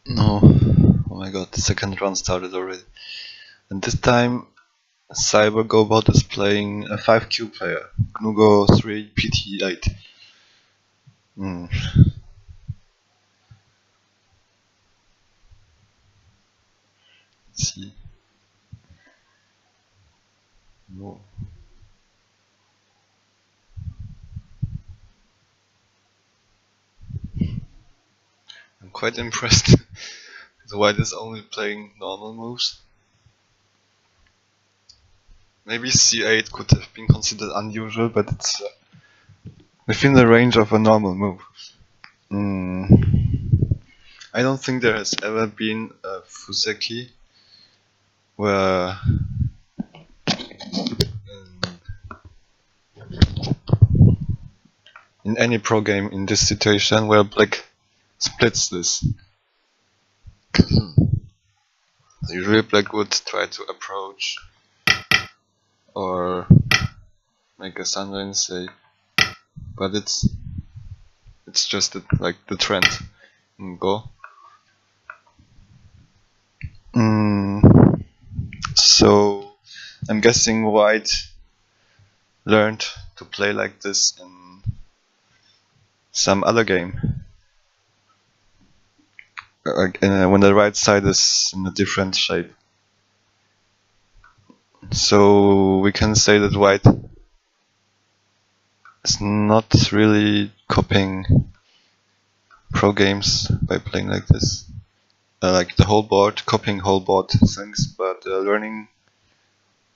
No, oh my god, the second round started already. And this time CyberGoBot is playing a 5Q player, gnugo3pt8. Let's see. No. I'm quite impressed. The white is only playing normal moves. Maybe C8 could have been considered unusual, but it's within the range of a normal move. I don't think there has ever been a Fuseki where in any pro game in this situation where black splits this. Usually black would try to approach or make a sunrise say, but it's just like the trend. Go. So I'm guessing white learned to play like this in some other game. When the right side is in a different shape. So we can say that white is not really copying pro games by playing like this. Like the whole board, copying whole board things, but learning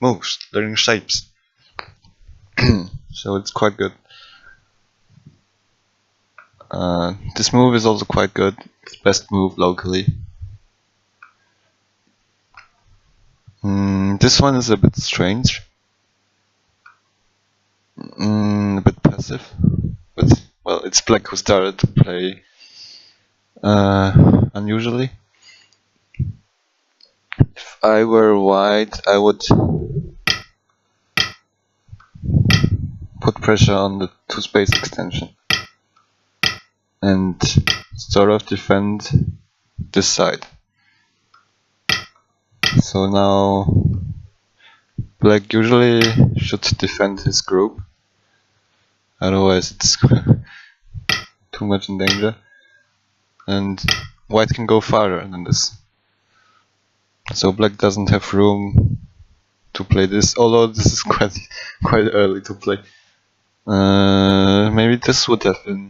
moves, learning shapes. So it's quite good. This move is also quite good. It's best move locally. This one is a bit strange. A bit passive. But, well, it's black who started to play unusually. If I were white, I would put pressure on the 2-space extension and sort of defend this side. So now black usually should defend his group, otherwise it's too much in danger, and white can go farther than this. So black doesn't have room to play this, although this is quite early to play. Maybe this would have been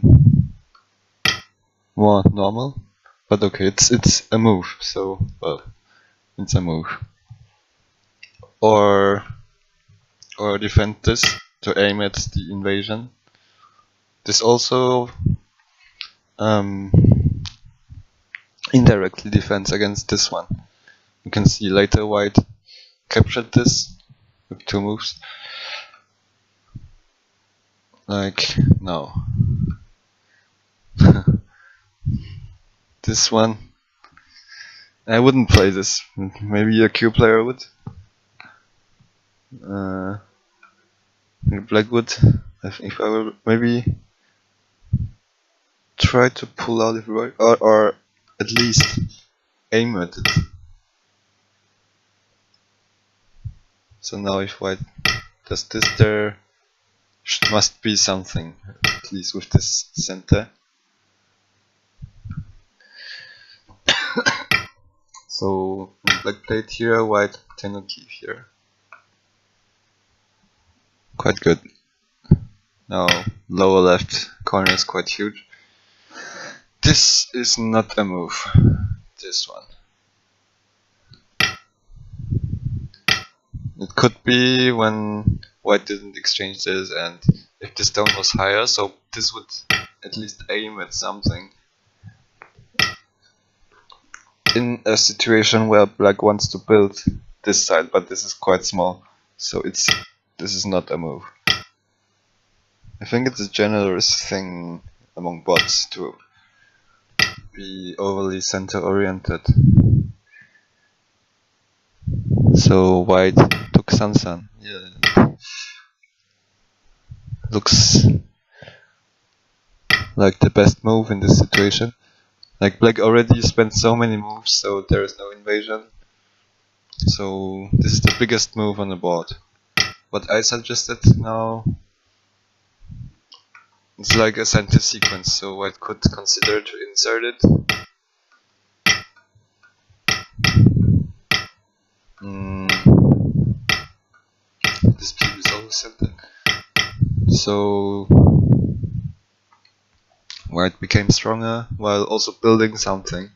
more normal, but okay, it's a move, so well, it's a move. Or defend this to aim at the invasion. This also indirectly defends against this one. You can see later white captured this with 2 moves. Like now. This one, I wouldn't play this. Maybe a Q player would. Black would. If I were maybe try to pull out if right, or at least aim at it. So now if white does this, there must be something, at least with this center. So black played here, white cannot keep here. Quite good. Now lower left corner is quite huge. This is not a move. This one. It could be when white didn't exchange this, and if the stone was higher, so this would at least aim at something. In a situation where black wants to build this side, but this is quite small, so this is not a move. I think it's a generous thing among bots to be overly center oriented. So white took Sansan. Yeah. Looks like the best move in this situation. Like black already spent so many moves, so there is no invasion. So this is the biggest move on the board. What I suggested now, it's like a center sequence, so white could consider to insert it. This piece is also center. So white became stronger while also building something.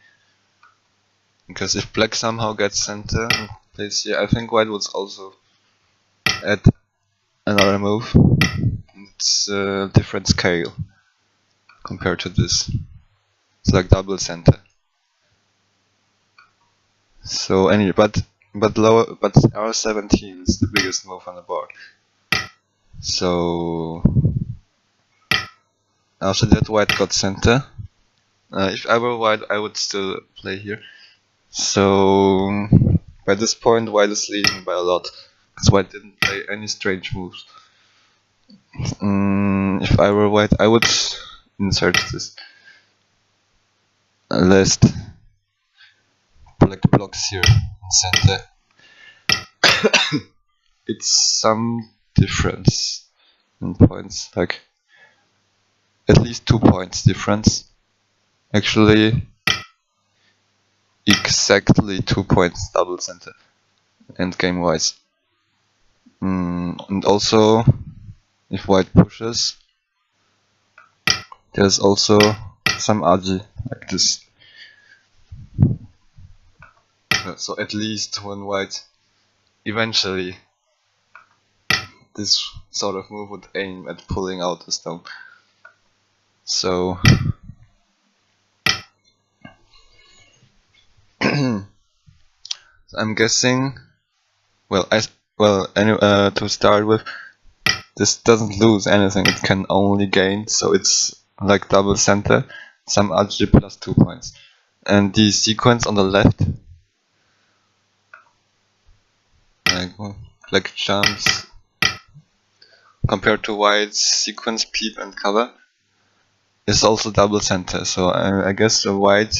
Because if black somehow gets center and plays here, I think white would also add another move. It's a different scale compared to this. It's like double center. So but R17 is the biggest move on the board. So after that white got center. If I were white, I would still play here. So by this point white is leading by a lot, because white didn't play any strange moves. If I were white, I would insert this last black blocks here in center. It's some difference in points, like at least 2 points difference. Actually, exactly 2 points double center endgame wise. And also, if white pushes, there's also some agi like this. So at least when white eventually this sort of move would aim at pulling out the stone. So I'm guessing, to start with, this doesn't lose anything, it can only gain, so it's like double center, some agi plus 2 points. And the sequence on the left, like black jumps, compared to white's sequence peep and cover, is also double center. So I guess the white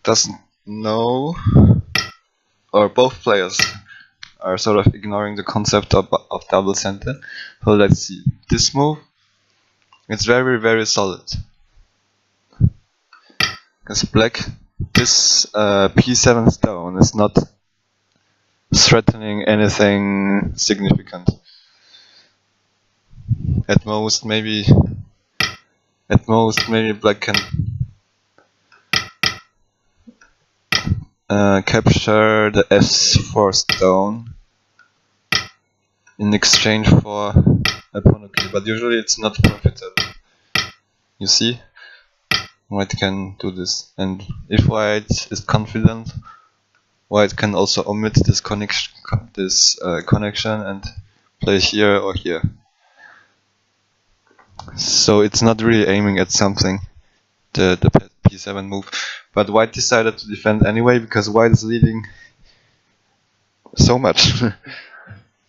doesn't know, or both players are sort of ignoring the concept of double center. So let's see. This move, it's very, very solid. Because black, this P7 stone is not threatening anything significant. At most maybe black can capture the S4 stone in exchange for a pawn kill, but usually it's not profitable. You see? White can do this, and if white is confident, white can also omit this connection and play here or here. So it's not really aiming at something, the P7 move, but white decided to defend anyway because white is leading so much.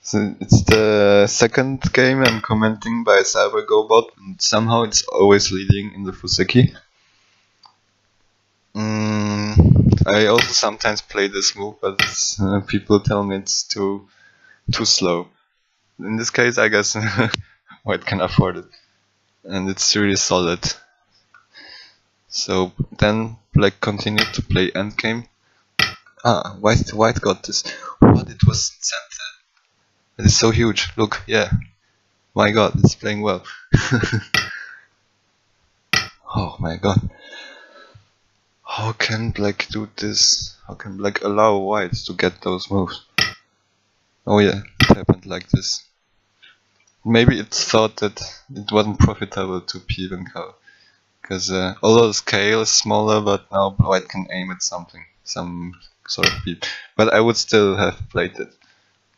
So it's the second game I'm commenting by CyberGoBot, and somehow it's always leading in the Fuseki. I also sometimes play this move, but people tell me it's too slow. In this case, I guess white can afford it, and it's really solid. So then black continued to play endgame. White got this. What? It was in center. It is so huge. Look, yeah. My god, it's playing well. Oh my god. How can black do this? How can black allow white to get those moves? Oh yeah, it happened like this. Maybe it thought that it wasn't profitable to peep and cover. Because although the scale is smaller, but now white can aim at something. Some sort of peep. But I would still have played it,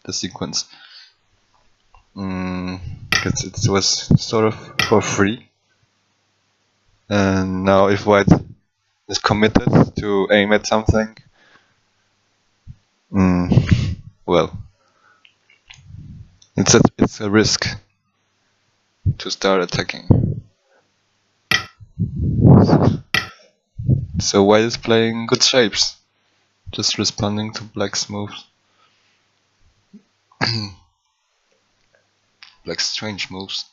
the sequence. Because it was sort of for free. And now if white is committed to aim at something, well, it's a risk to start attacking. So white is playing good shapes, just responding to black's moves. Black's strange moves.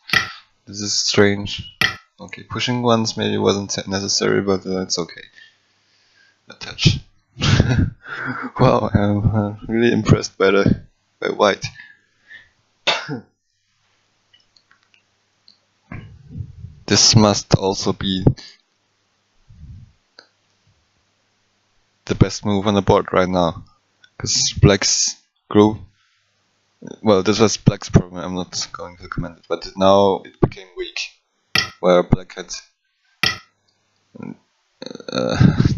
This is strange. Okay, pushing once maybe wasn't necessary, but it's okay. A touch. Wow, I'm really impressed by white. This must also be the best move on the board right now, because black's group. Well, this was black's problem. I'm not going to comment it, but now it became weak, where black had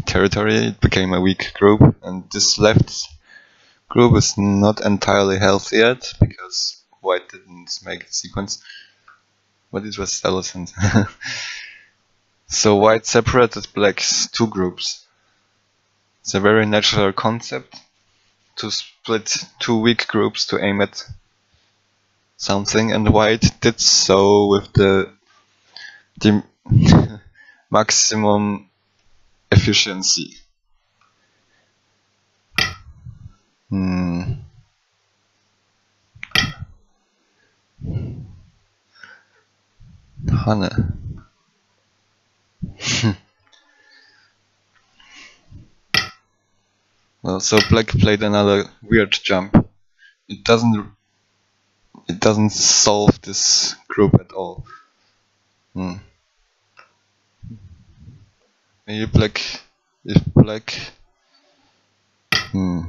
territory. It became a weak group, and this left group is not entirely healthy yet because white didn't make the sequence, but it was elephant. So white separated black's two groups. It's a very natural concept to split two weak groups to aim at something, and white did so with the maximum efficiency. Honey. Well, so black played another weird jump. It doesn't solve this group at all. Maybe black, if black, I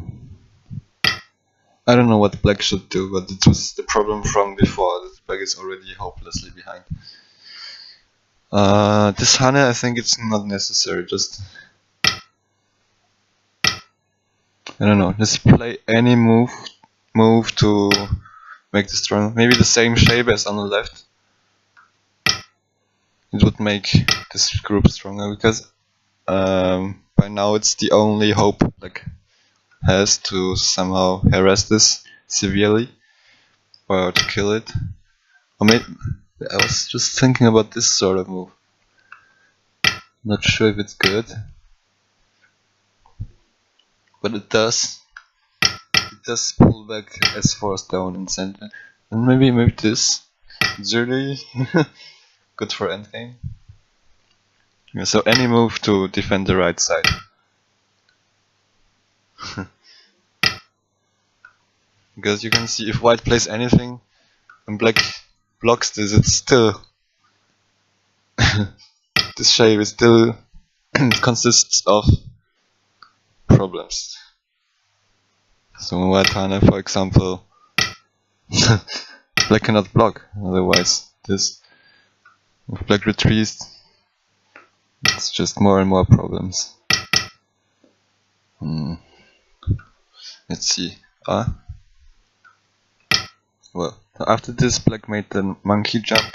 don't know what black should do, but it was the problem from before, that black is already hopelessly behind. This honey, I think it's not necessary, just, I don't know, just play any move to make this stronger. Maybe the same shape as on the left. It would make this group stronger, because by now it's the only hope black has to somehow harass this severely or to kill it. Or maybe I was just thinking about this sort of move. Not sure if it's good, but it does pull back S4 down in center, and maybe this. It's really good for endgame. Yeah, so any move to defend the right side. Because you can see if white plays anything and black blocks this, it's still this shape is still consists of problems. So white Hane, for example, black cannot block, otherwise this, if black retreats, it's just more and more problems. Let's see. Well, after this black made the monkey jump.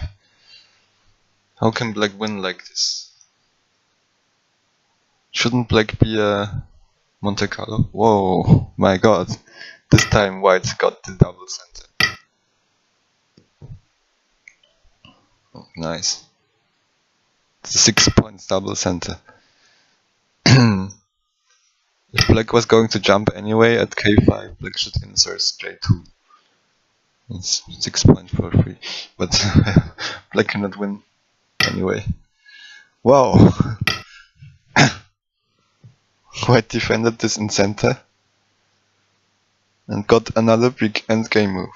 How can black win like this? Shouldn't black be a Monte Carlo? Whoa, my god. This time white got the double center. Oh, nice. It's a 6 points double center. If black was going to jump anyway at k5, black should insert j2. It's 6 points for free. But black cannot win anyway. Wow! White defended this in center and got another big endgame move.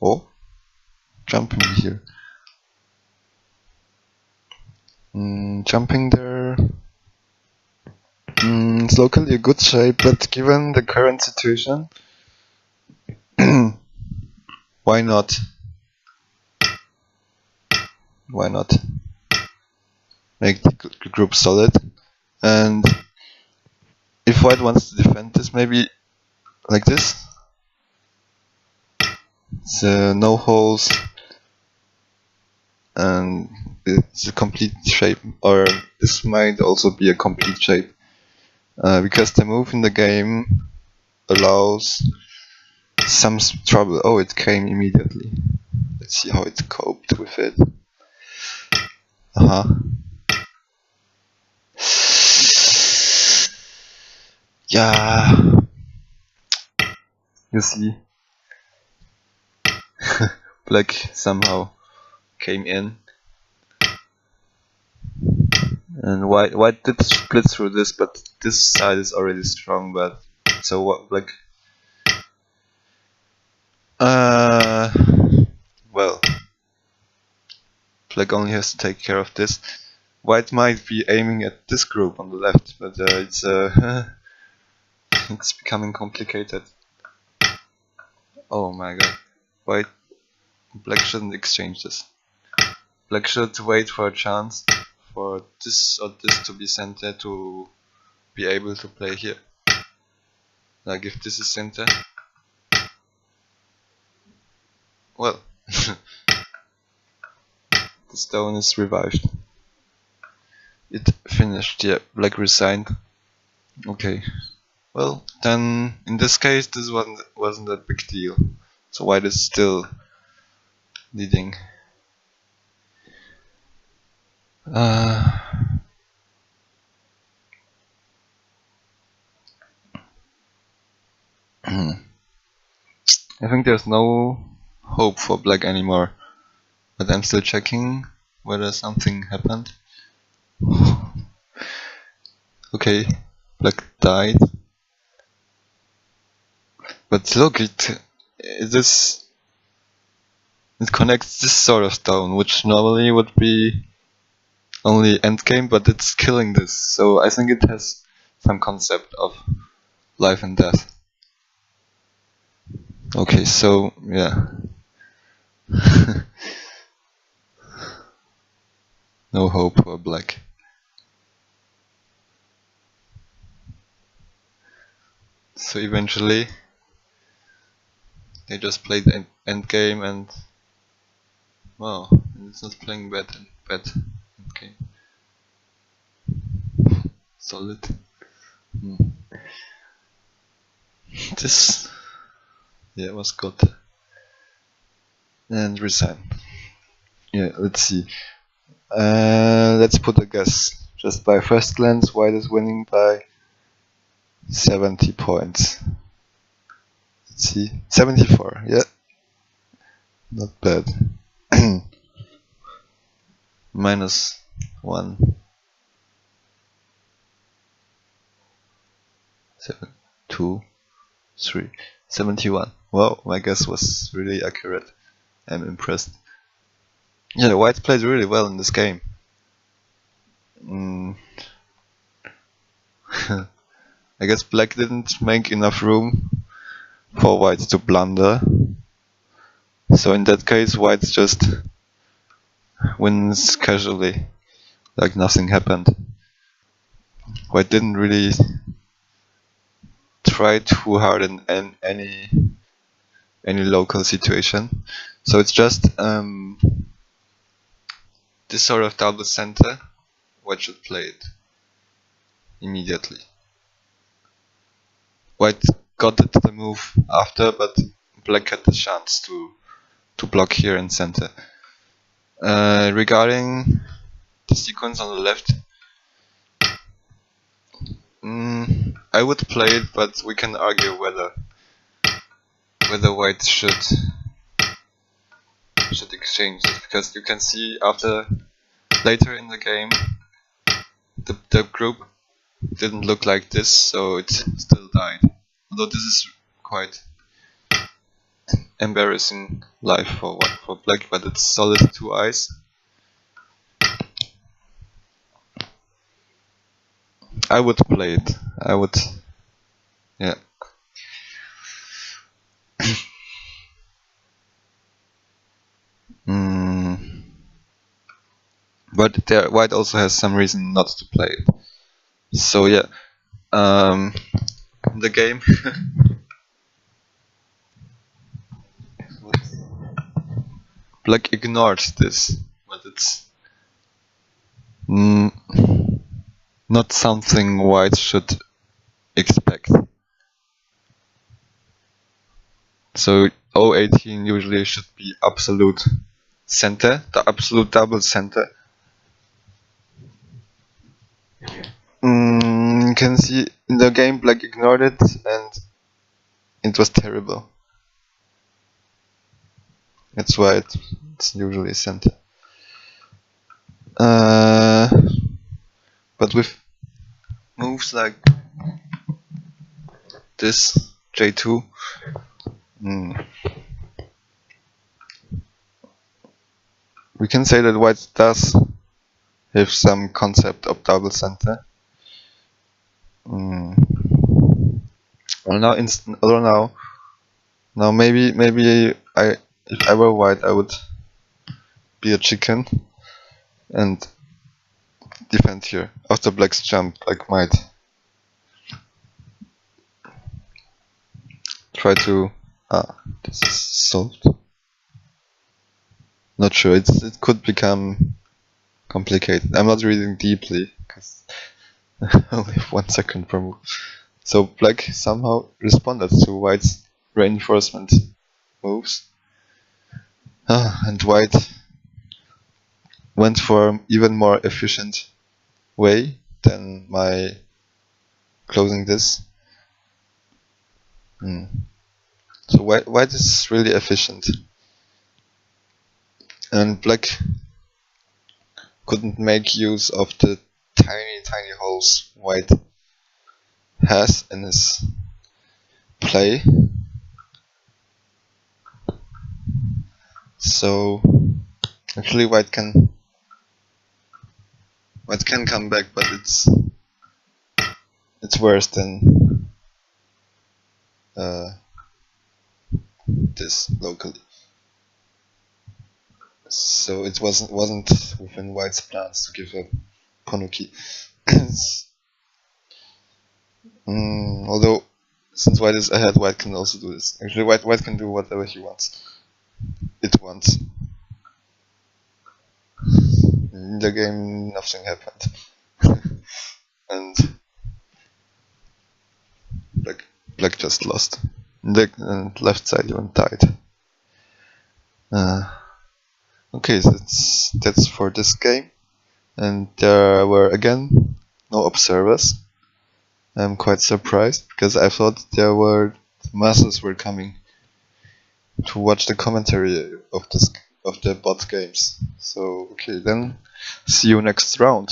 Oh, jumping here. Jumping there. It's locally a good shape, but given the current situation, why not? Why not make the group solid? And if white wants to defend this, maybe like this. It's no holes, and it's a complete shape, or this might also be a complete shape, because the move in the game allows some trouble. Oh, it came immediately. Let's see how it coped with it. Yeah, you see, black somehow came in, and white did split through this, but this side is already strong. But so what, black? Well, black only has to take care of this. White might be aiming at this group on the left, but it's it's becoming complicated. Oh my god. Black shouldn't exchange this. Black should wait for a chance for this or this to be center to be able to play here. Like if this is center. Well, the stone is revived. It finished, yeah, black resigned. Okay. Well, then in this case this wasn't a big deal. So white is still leading. I think there's no hope for black anymore. But I'm still checking whether something happened. Okay, black died. But look, it connects this sort of stone, which normally would be only endgame, but it's killing this. So I think it has some concept of life and death. Okay, so yeah. No hope for black. So eventually they just played the endgame and wow, it's not playing bad endgame. Solid. This was good. And resign. Yeah, let's see. Let's put a guess. Just by first glance, white is winning by 70 points. Let's see. 74, yeah. Not bad. -1. 7, 2, 3. 71. Wow, my guess was really accurate. I'm impressed. Yeah, the white played really well in this game. I guess black didn't make enough room for white to blunder. So in that case, white just wins casually, like nothing happened. White didn't really try too hard in any local situation. So it's just this sort of double center. White should play it immediately. White got the move after, but black had the chance to block here in center. Regarding the sequence on the left, I would play it, but we can argue whether white should exchange it, because you can see later in the game the group didn't look like this, so it still died. Although this is quite embarrassing life for black, but it's solid 2 eyes. I would play it. I would, yeah. But white also has some reason not to play it. So yeah, the game. Black ignored this, but it's not something white should expect. So 018 usually should be absolute center, the absolute double center. You can see in the game black ignored it and it was terrible. That's why it's usually center. But with moves like this J2, we can say that white does have some concept of double center. Well, now maybe if I were white I would be a chicken and defend here after black's jump. Black might try to this is solved. Not sure, it could become complicated. I'm not reading deeply because I only have 1 second per move. So black somehow responded to white's reinforcement moves, and white went for even more efficient way than my closing this. So white is really efficient, and black couldn't make use of the tiny holes white has in his play. So actually white can come back, but it's worse than this locally. So it wasn't within white's plans to give a Ponuki. Although since white is ahead, white can also do this. Actually white can do whatever he wants. In the game nothing happened. And black just lost. And left side even died. Okay, so that's for this game. And there were again no observers. I'm quite surprised because I thought masses were coming to watch the commentary of the bot games. So okay, then see you next round.